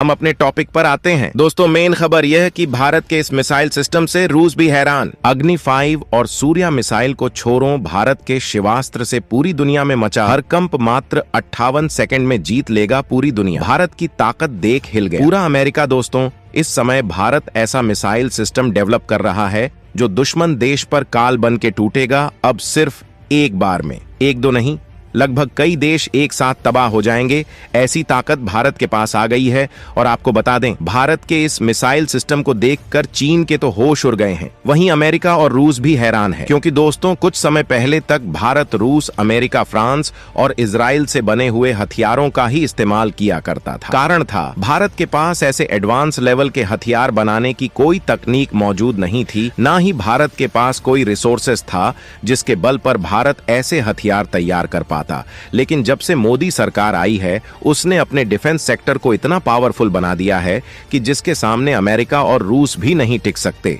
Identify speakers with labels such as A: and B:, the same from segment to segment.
A: हम अपने टॉपिक पर आते हैं। दोस्तों, मेन खबर यह है कि भारत के इस मिसाइल सिस्टम से रूस भी हैरान। अग्नि 5 और सूर्या मिसाइल को छोड़ो, भारत के शिवास्त्र से पूरी दुनिया में मचा हरकंप मात्र 58 सेकंड में जीत लेगा पूरी दुनिया। भारत की ताकत देख हिल गया पूरा अमेरिका। दोस्तों, इस समय भारत ऐसा मिसाइल सिस्टम डेवलप कर रहा है जो दुश्मन देश पर काल बन के टूटेगा। अब सिर्फ एक बार में, एक दो नहीं, लगभग कई देश एक साथ तबाह हो जाएंगे। ऐसी ताकत भारत के पास आ गई है। और आपको बता दें, भारत के इस मिसाइल सिस्टम को देखकर चीन के तो होश उड़ गए हैं। वहीं अमेरिका और रूस भी हैरान है, क्योंकि दोस्तों कुछ समय पहले तक भारत रूस, अमेरिका, फ्रांस और इजराइल से बने हुए हथियारों का ही इस्तेमाल किया करता था। कारण था, भारत के पास ऐसे एडवांस लेवल के हथियार बनाने की कोई तकनीक मौजूद नहीं थी, ना ही भारत के पास कोई रिसोर्सेस था जिसके बल पर भारत ऐसे हथियार तैयार कर पाता। लेकिन जब से मोदी सरकार आई है, उसने अपने डिफेंस सेक्टर को इतना पावरफुल बना दिया है कि जिसके सामने अमेरिका और रूस भी नहीं टिक सकते।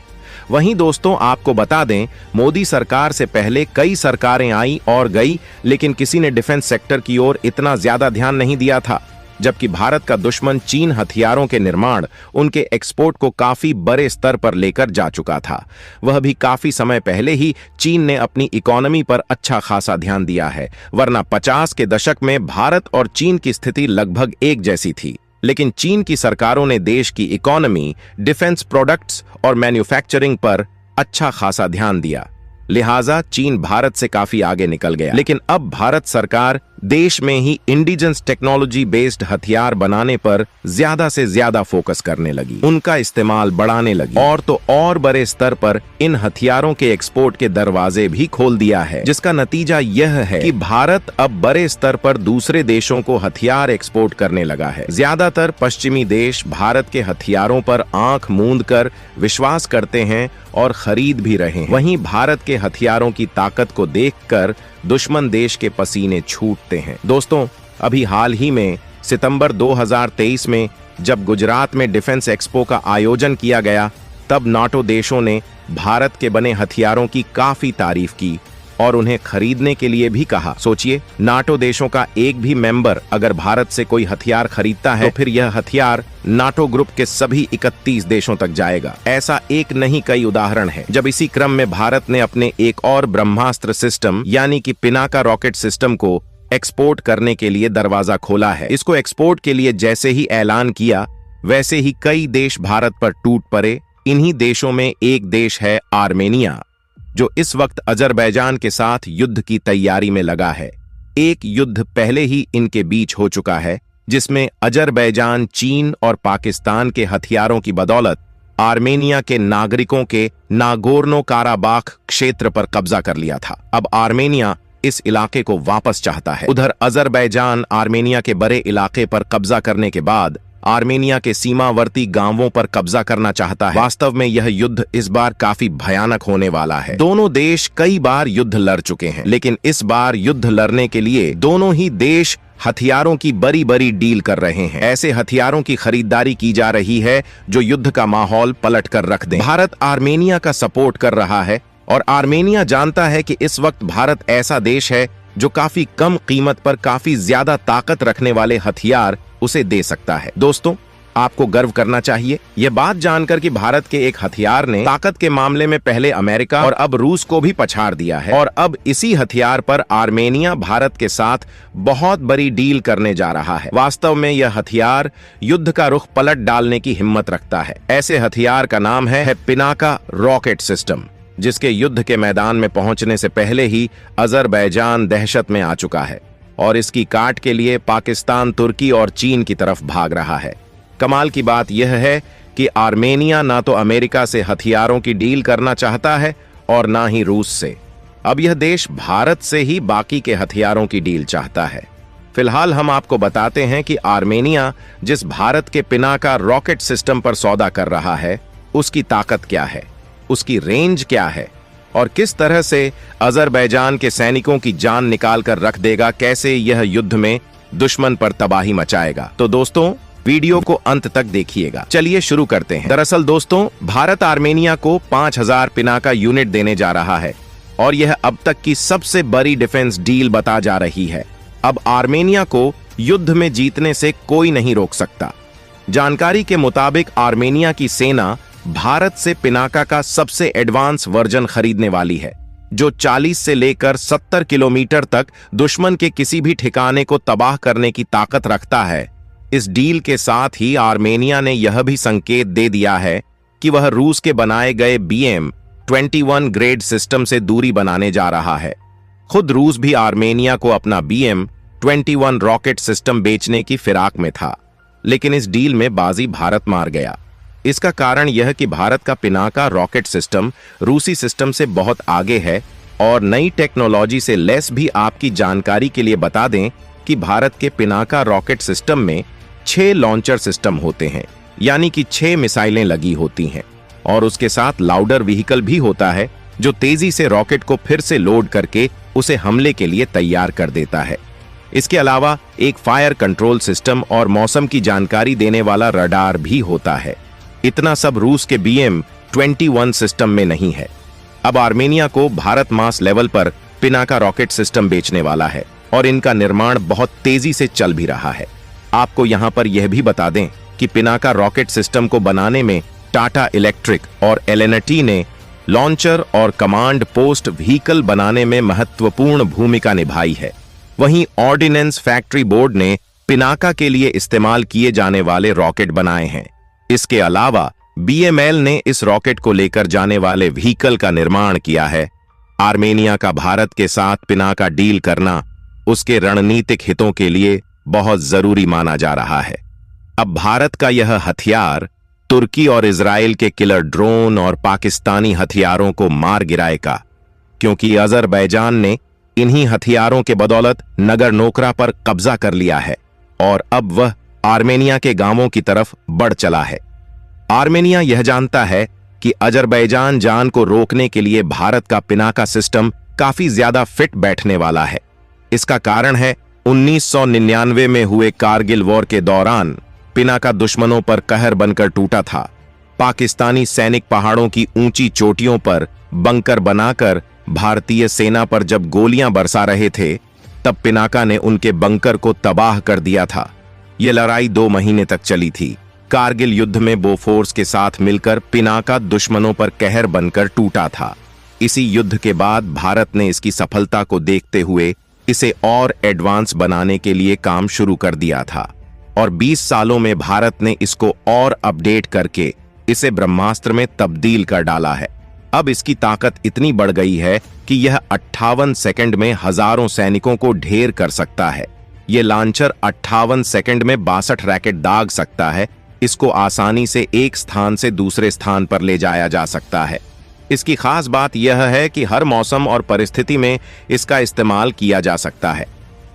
A: वहीं दोस्तों, आपको बता दें, मोदी सरकार से पहले कई सरकारें आई और गई, लेकिन किसी ने डिफेंस सेक्टर की ओर इतना ज्यादा ध्यान नहीं दिया था। जबकि भारत का दुश्मन चीन हथियारों के निर्माण, उनके एक्सपोर्ट को काफी बड़े स्तर पर लेकर जा चुका था। वह भी काफी समय पहले ही चीन ने अपनी इकोनॉमी पर अच्छा खासा ध्यान दिया है, वरना 50 के दशक में भारत और चीन की स्थिति लगभग एक जैसी थी। लेकिन चीन की सरकारों ने देश की इकोनॉमी, डिफेंस प्रोडक्ट्स और मैन्युफैक्चरिंग पर अच्छा खासा ध्यान दिया, लिहाजा चीन भारत से काफी आगे निकल गया। लेकिन अब भारत सरकार देश में ही इंडिजिनस टेक्नोलॉजी बेस्ड हथियार बनाने पर ज्यादा से ज्यादा फोकस करने लगी, उनका इस्तेमाल बढ़ाने लगी, और तो और बड़े स्तर पर इन हथियारों के एक्सपोर्ट के दरवाजे भी खोल दिया है। जिसका नतीजा यह है कि भारत अब बड़े स्तर पर दूसरे देशों को हथियार एक्सपोर्ट करने लगा है। ज्यादातर पश्चिमी देश भारत के हथियारों पर आंख मूंद कर विश्वास करते हैं और खरीद भी रहे हैं। वहीं भारत के हथियारों की ताकत को देखकर दुश्मन देश के पसीने छूटते हैं। दोस्तों, अभी हाल ही में सितंबर 2023 में जब गुजरात में डिफेंस एक्सपो का आयोजन किया गया, तब नाटो देशों ने भारत के बने हथियारों की काफी तारीफ की और उन्हें खरीदने के लिए भी कहा। सोचिए, नाटो देशों का एक भी मेंबर अगर भारत से कोई हथियार खरीदता है, तो फिर यह हथियार नाटो ग्रुप के सभी 31 देशों तक जाएगा। ऐसा एक नहीं, कई उदाहरण है। जब इसी क्रम में भारत ने अपने एक और ब्रह्मास्त्र सिस्टम यानी कि पिनाका रॉकेट सिस्टम को एक्सपोर्ट करने के लिए दरवाजा खोला है। इसको एक्सपोर्ट के लिए जैसे ही ऐलान किया, वैसे ही कई देश भारत पर टूट पड़े। इन्हीं देशों में एक देश है आर्मेनिया, जो इस वक्त अजरबैजान के साथ युद्ध की तैयारी में लगा है। एक युद्ध पहले ही इनके बीच हो चुका है, जिसमें अजरबैजान चीन और पाकिस्तान के हथियारों की बदौलत आर्मेनिया के नागरिकों के नागोर्नो काराबाख क्षेत्र पर कब्जा कर लिया था। अब आर्मेनिया इस इलाके को वापस चाहता है। उधर अजरबैजान आर्मेनिया के बड़े इलाके पर कब्जा करने के बाद आर्मेनिया के सीमावर्ती गांवों पर कब्जा करना चाहता है। वास्तव में यह युद्ध इस बार काफी भयानक होने वाला है। दोनों देश कई बार युद्ध लड़ चुके हैं, लेकिन इस बार युद्ध लड़ने के लिए दोनों ही देश हथियारों की बड़ी बड़ी डील कर रहे हैं। ऐसे हथियारों की खरीदारी की जा रही है जो युद्ध का माहौल पलट कर रख दें। भारत आर्मेनिया का सपोर्ट कर रहा है और आर्मेनिया जानता है कि इस वक्त भारत ऐसा देश है जो काफी कम कीमत पर काफी ज्यादा ताकत रखने वाले हथियार उसे दे सकता है। दोस्तों, आपको गर्व करना चाहिए यह बात जानकर कि भारत के एक हथियार ने ताकत के मामले में पहले अमेरिका और अब रूस को भी पछाड़ दिया है, और अब इसी हथियार पर आर्मेनिया भारत के साथ बहुत बड़ी डील करने जा रहा है। वास्तव में यह हथियार युद्ध का रुख पलट डालने की हिम्मत रखता है। ऐसे हथियार का नाम है पिनाका रॉकेट सिस्टम, जिसके युद्ध के मैदान में पहुंचने से पहले ही अजरबैजान दहशत में आ चुका है और इसकी काट के लिए पाकिस्तान, तुर्की और चीन की तरफ भाग रहा है। कमाल की बात यह है कि आर्मेनिया ना तो अमेरिका से हथियारों की डील करना चाहता है और ना ही रूस से। अब यह देश भारत से ही बाकी के हथियारों की डील चाहता है। फिलहाल हम आपको बताते हैं कि आर्मेनिया जिस भारत के पिनाका रॉकेट सिस्टम पर सौदा कर रहा है, उसकी ताकत क्या है, उसकी रेंज क्या है और किस तरह से अजरबैजान के सैनिकों की जान निकाल कर रख देगा, कैसे यह युद्ध में दुश्मन पर तबाही मचाएगा। तो दोस्तों, वीडियो को अंत तक देखिएगा। चलिए शुरू करते हैं। दरअसल दोस्तों, भारत आर्मेनिया को 5000 पिनाका यूनिट देने जा रहा है और यह अब तक की सबसे बड़ी डिफेंस डील बता जा रही है। अब आर्मेनिया को युद्ध में जीतने से कोई नहीं रोक सकता। जानकारी के मुताबिक आर्मेनिया की सेना भारत से पिनाका का सबसे एडवांस वर्जन खरीदने वाली है, जो 40 से लेकर 70 किलोमीटर तक दुश्मन के किसी भी ठिकाने को तबाह करने की ताकत रखता है। इस डील के साथ ही आर्मेनिया ने यह भी संकेत दे दिया है कि वह रूस के बनाए गए BM-21 ग्रेड सिस्टम से दूरी बनाने जा रहा है। खुद रूस भी आर्मेनिया को अपना BM-21 रॉकेट सिस्टम बेचने की फिराक में था, लेकिन इस डील में बाजी भारत मार गया। इसका कारण यह कि भारत का पिनाका रॉकेट सिस्टम रूसी सिस्टम से बहुत आगे है और नई टेक्नोलॉजी से लैस भी। आपकी जानकारी के लिए बता दें कि भारत के पिनाका रॉकेट सिस्टम में 6 लॉन्चर सिस्टम होते हैं, यानी कि 6 मिसाइलें लगी होती हैं, और उसके साथ लाउडर व्हीकल भी होता है जो तेजी से रॉकेट को फिर से लोड करके उसे हमले के लिए तैयार कर देता है। इसके अलावा एक फायर कंट्रोल सिस्टम और मौसम की जानकारी देने वाला रडार भी होता है। इतना सब रूस के BM-21 सिस्टम में नहीं है। अब आर्मेनिया को भारत मास लेवल पर पिनाका रॉकेट सिस्टम बेचने वाला है और इनका निर्माण बहुत तेजी से चल भी रहा है। आपको यहां पर यह भी बता दें कि पिनाका रॉकेट सिस्टम को बनाने में टाटा इलेक्ट्रिक और L&T ने लॉन्चर और कमांड पोस्ट व्हीकल बनाने में महत्वपूर्ण भूमिका निभाई है। वहीं ऑर्डिनेंस फैक्ट्री बोर्ड ने पिनाका के लिए इस्तेमाल किए जाने वाले रॉकेट बनाए हैं। इसके अलावा BML ने इस रॉकेट को लेकर जाने वाले व्हीकल का निर्माण किया है। आर्मेनिया का भारत के साथ पिनाका डील करना उसके रणनीतिक हितों के लिए बहुत जरूरी माना जा रहा है। अब भारत का यह हथियार तुर्की और इजराइल के किलर ड्रोन और पाकिस्तानी हथियारों को मार गिराएगा, क्योंकि अजरबैजान ने इन्हीं हथियारों के बदौलत नगर नोकरा पर कब्जा कर लिया है और अब वह आर्मेनिया के गांवों की तरफ बढ़ चला है। आर्मेनिया यह जानता है कि अजरबैजान जान को रोकने के लिए भारत का पिनाका सिस्टम काफी ज्यादा फिट बैठने वाला है। इसका कारण है 1999 में हुए कारगिल वॉर के दौरान पिनाका दुश्मनों पर कहर बनकर टूटा था। पाकिस्तानी सैनिक पहाड़ों की ऊंची चोटियों पर बंकर बनाकर भारतीय सेना पर जब गोलियां बरसा रहे थे, तब पिनाका ने उनके बंकर को तबाह कर दिया था। यह लड़ाई 2 महीने तक चली थी। कारगिल युद्ध में बोफोर्स के साथ मिलकर पिनाका दुश्मनों पर कहर बनकर टूटा था। इसी युद्ध के बाद भारत ने इसकी सफलता को देखते हुए इसे और एडवांस बनाने के लिए काम शुरू कर दिया था और 20 सालों में भारत ने इसको और अपडेट करके इसे ब्रह्मास्त्र में तब्दील कर डाला है। अब इसकी ताकत इतनी बढ़ गई है कि यह 58 सेकंड में हजारों सैनिकों को ढेर कर सकता है। यह लॉन्चर 58 सेकंड में 62 रैकेट दाग सकता है। इसको आसानी से एक स्थान से दूसरे स्थान पर ले जाया जा सकता है। इसकी खास बात यह है कि हर मौसम और परिस्थिति में इसका इस्तेमाल किया जा सकता है।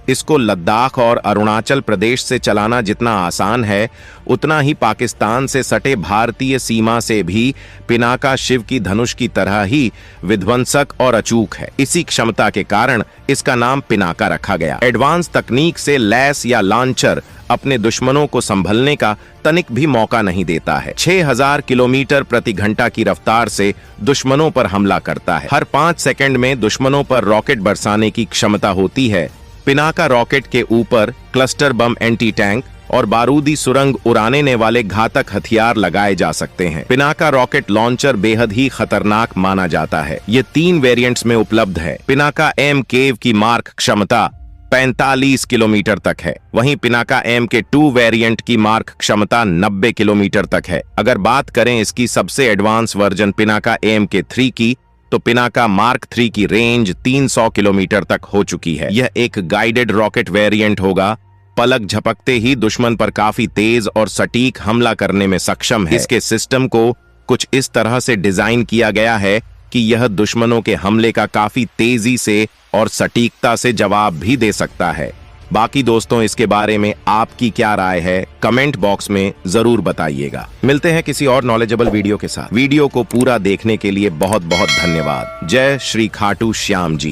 A: इसको लद्दाख और अरुणाचल प्रदेश से चलाना जितना आसान है, उतना ही पाकिस्तान से सटे भारतीय सीमा से भी पिनाका शिव की धनुष की तरह ही विध्वंसक और अचूक है। इसी क्षमता के कारण इसका नाम पिनाका रखा गया। एडवांस तकनीक से लैस या लॉन्चर अपने दुश्मनों को संभलने का तनिक भी मौका नहीं देता है। 6000 किलोमीटर प्रति घंटा की रफ्तार से दुश्मनों पर हमला करता है। हर 5 सेकंड में दुश्मनों पर रॉकेट बरसाने की क्षमता होती है। पिनाका रॉकेट के ऊपर क्लस्टर बम, एंटी टैंक और बारूदी सुरंग उड़ाने वाले घातक हथियार लगाए जा सकते हैं। पिनाका रॉकेट लॉन्चर बेहद ही खतरनाक माना जाता है। ये 3 वेरिएंट्स में उपलब्ध है। पिनाका MK की मार्क क्षमता 45 किलोमीटर तक है, वहीं पिनाका MK2 वेरिएंट की मार्क क्षमता 90 किलोमीटर तक है। अगर बात करें इसकी सबसे एडवांस वर्जन पिनाका MK3 की, तो पिनाका मार्क 3 की रेंज 300 किलोमीटर तक हो चुकी है। यह एक गाइडेड रॉकेट वेरिएंट होगा। पलक झपकते ही दुश्मन पर काफी तेज और सटीक हमला करने में सक्षम है। इसके सिस्टम को कुछ इस तरह से डिजाइन किया गया है कि यह दुश्मनों के हमले का काफी तेजी से और सटीकता से जवाब भी दे सकता है। बाकी दोस्तों, इसके बारे में आपकी क्या राय है, कमेंट बॉक्स में जरूर बताइएगा। मिलते हैं किसी और नॉलेजेबल वीडियो के साथ। वीडियो को पूरा देखने के लिए बहुत बहुत धन्यवाद। जय श्री खाटू श्याम जी।